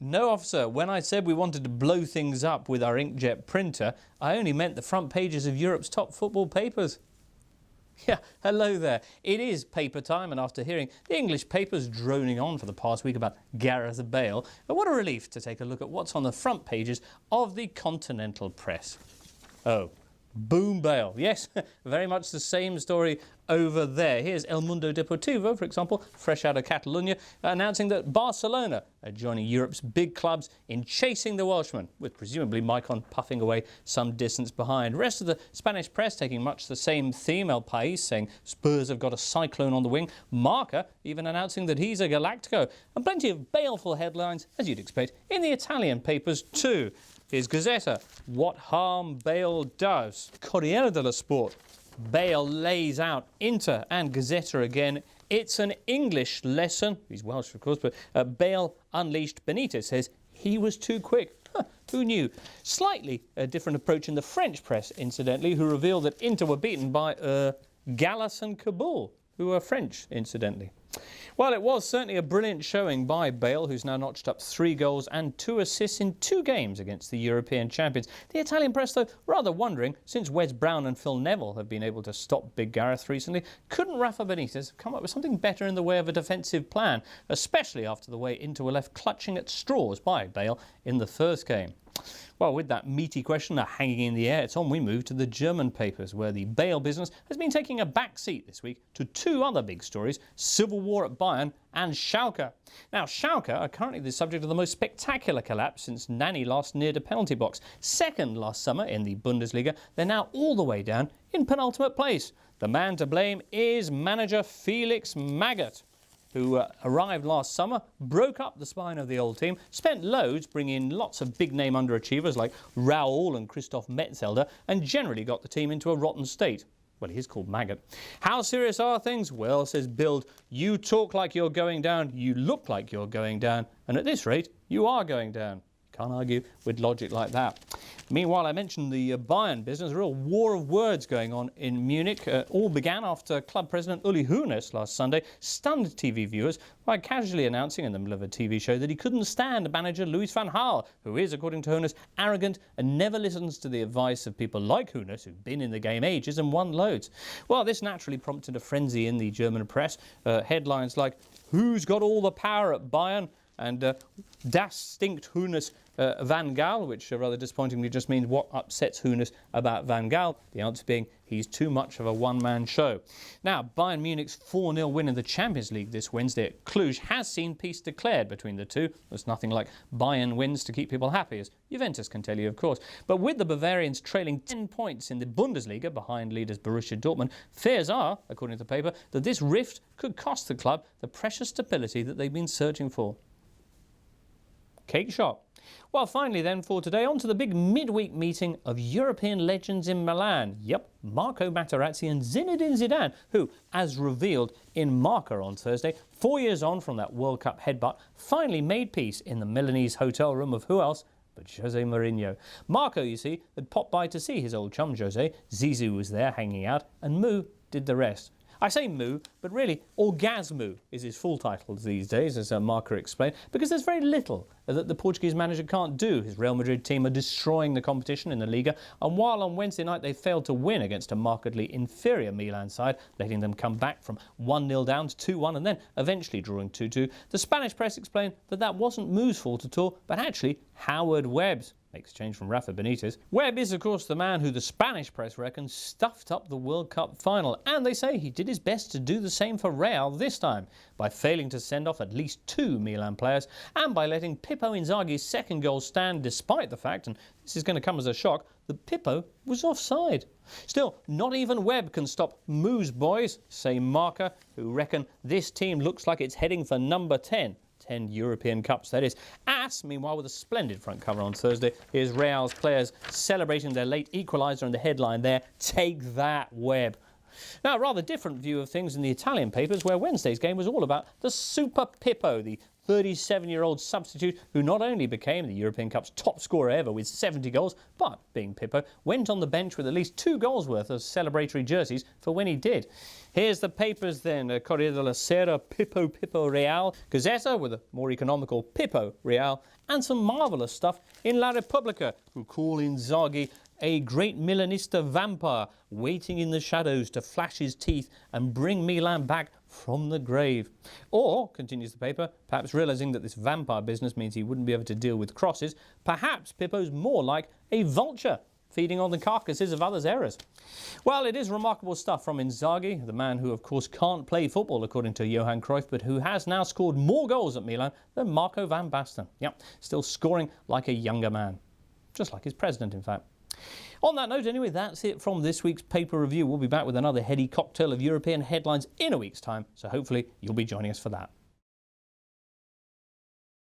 No, officer, when I said we wanted to blow things up with our inkjet printer, I only meant the front pages of Europe's top football papers. Yeah, hello there. It is paper time, and after hearing the English papers droning on for the past week about Gareth Bale, what a relief to take a look at what's on the front pages of the continental press. Oh, boom Bale. Yes, very much the same story over there. Here's El Mundo Deportivo, for example, fresh out of Catalonia, announcing that Barcelona are joining Europe's big clubs in chasing the Welshman, with presumably Maicon puffing away some distance behind. Rest of the Spanish press taking much the same theme. El País saying Spurs have got a cyclone on the wing. Marca even announcing that he's a Galactico. And plenty of baleful headlines, as you'd expect, in the Italian papers too. Here's Gazzetta, what harm Bale does. Corriere dello Sport, Bale lays out Inter, and Gazzetta again. It's an English lesson. He's Welsh, of course, but Bale unleashed. Benitez says he was too quick. Who knew? Slightly a different approach in the French press, incidentally, who revealed that Inter were beaten by Gallas and Kabul, who are French, incidentally. Well, it was certainly a brilliant showing by Bale, who's now notched up 3 goals and 2 assists in 2 games against the European champions. The Italian press, though, rather wondering, since Wes Brown and Phil Neville have been able to stop Big Gareth recently, couldn't Rafa Benitez come up with something better in the way of a defensive plan, especially after the way Inter were left clutching at straws by Bale in the first game? Well, with that meaty question hanging in the air, it's on we move to the German papers, where the Bale business has been taking a back seat this week to 2 other big stories, civil war at Bayern and Schalke. Now, Schalke are currently the subject of the most spectacular collapse since Nani last neared a penalty box. Second last summer in the Bundesliga, they're now all the way down in penultimate place. The man to blame is manager Felix Magath, who arrived last summer, broke up the spine of the old team, spent loads bringing in lots of big-name underachievers like Raul and Christoph Metzelder, and generally got the team into a rotten state. Well, he is called Magath. How serious are things? Well, says Bild, you talk like you're going down, you look like you're going down, and at this rate, you are going down. Can't argue with logic like that. Meanwhile, I mentioned the Bayern business, a real war of words going on in Munich. All began after club president Uli Hoeneß last Sunday stunned TV viewers by casually announcing in the middle of a TV show that he couldn't stand manager Louis van Gaal, who is, according to Hoeneß, arrogant and never listens to the advice of people like Hoeneß, who've been in the game ages and won loads. Well, this naturally prompted a frenzy in the German press. Headlines like, who's got all the power at Bayern? And Das stinkt Hoeneß Van Gaal, which rather disappointingly just means what upsets Hoeneß about Van Gaal. The answer being he's too much of a one-man show. Now, Bayern Munich's 4-0 win in the Champions League this Wednesday at Cluj has seen peace declared between the two. There's nothing like Bayern wins to keep people happy, as Juventus can tell you, of course. But with the Bavarians trailing 10 points in the Bundesliga behind leaders Borussia Dortmund, fears are, according to the paper, that this rift could cost the club the precious stability that they've been searching for. Cake shop. Well, finally then for today, on to the big midweek meeting of European legends in Milan. Yep, Marco Materazzi and Zinedine Zidane, who, as revealed in Marca on Thursday, 4 years on from that World Cup headbutt, finally made peace in the Milanese hotel room of who else but Jose Mourinho. Marco, you see, had popped by to see his old chum Jose. Zizou was there hanging out, and Mou did the rest. I say Mou, but really Orgasmou is his full title these days, as Marca explained, because there's very little that the Portuguese manager can't do. His Real Madrid team are destroying the competition in the Liga, and while on Wednesday night they failed to win against a markedly inferior Milan side, letting them come back from 1-0 down to 2-1 and then eventually drawing 2-2, the Spanish press explained that that wasn't Mou's fault at all, but actually Howard Webb's. Makes change from Rafa Benitez. Webb is, of course, the man who the Spanish press reckons stuffed up the World Cup final. And they say he did his best to do the same for Real this time, by failing to send off at least 2 Milan players, and by letting Pippo Inzaghi's second goal stand despite the fact, and this is going to come as a shock, that Pippo was offside. Still, not even Webb can stop Mou's boys, say Marca, who reckon this team looks like it's heading for number 10. 10 European Cups, that is. AS, meanwhile, with a splendid front cover on Thursday, here's Real's players celebrating their late equaliser and the headline there, "Take that, Webb." Now, a rather different view of things in the Italian papers, where Wednesday's game was all about the Super Pippo, the 37-year-old substitute who not only became the European Cup's top scorer ever with 70 goals, but, being Pippo, went on the bench with at least 2 goals worth of celebratory jerseys for when he did. Here's the papers then. Corriere della Sera, Pippo Real. Gazzetta with a more economical Pippo Real. And some marvellous stuff in La Repubblica, who call Inzaghi a great Milanista vampire waiting in the shadows to flash his teeth and bring Milan back from the grave. Or, continues the paper, perhaps realising that this vampire business means he wouldn't be able to deal with crosses, perhaps Pippo's more like a vulture, feeding on the carcasses of others' errors. Well, it is remarkable stuff from Inzaghi, the man who, of course, can't play football, according to Johan Cruyff, but who has now scored more goals at Milan than Marco van Basten. Yep, still scoring like a younger man. Just like his president, in fact. On that note, anyway, that's it from this week's paper review. We'll be back with another heady cocktail of European headlines in a week's time, so hopefully you'll be joining us for that.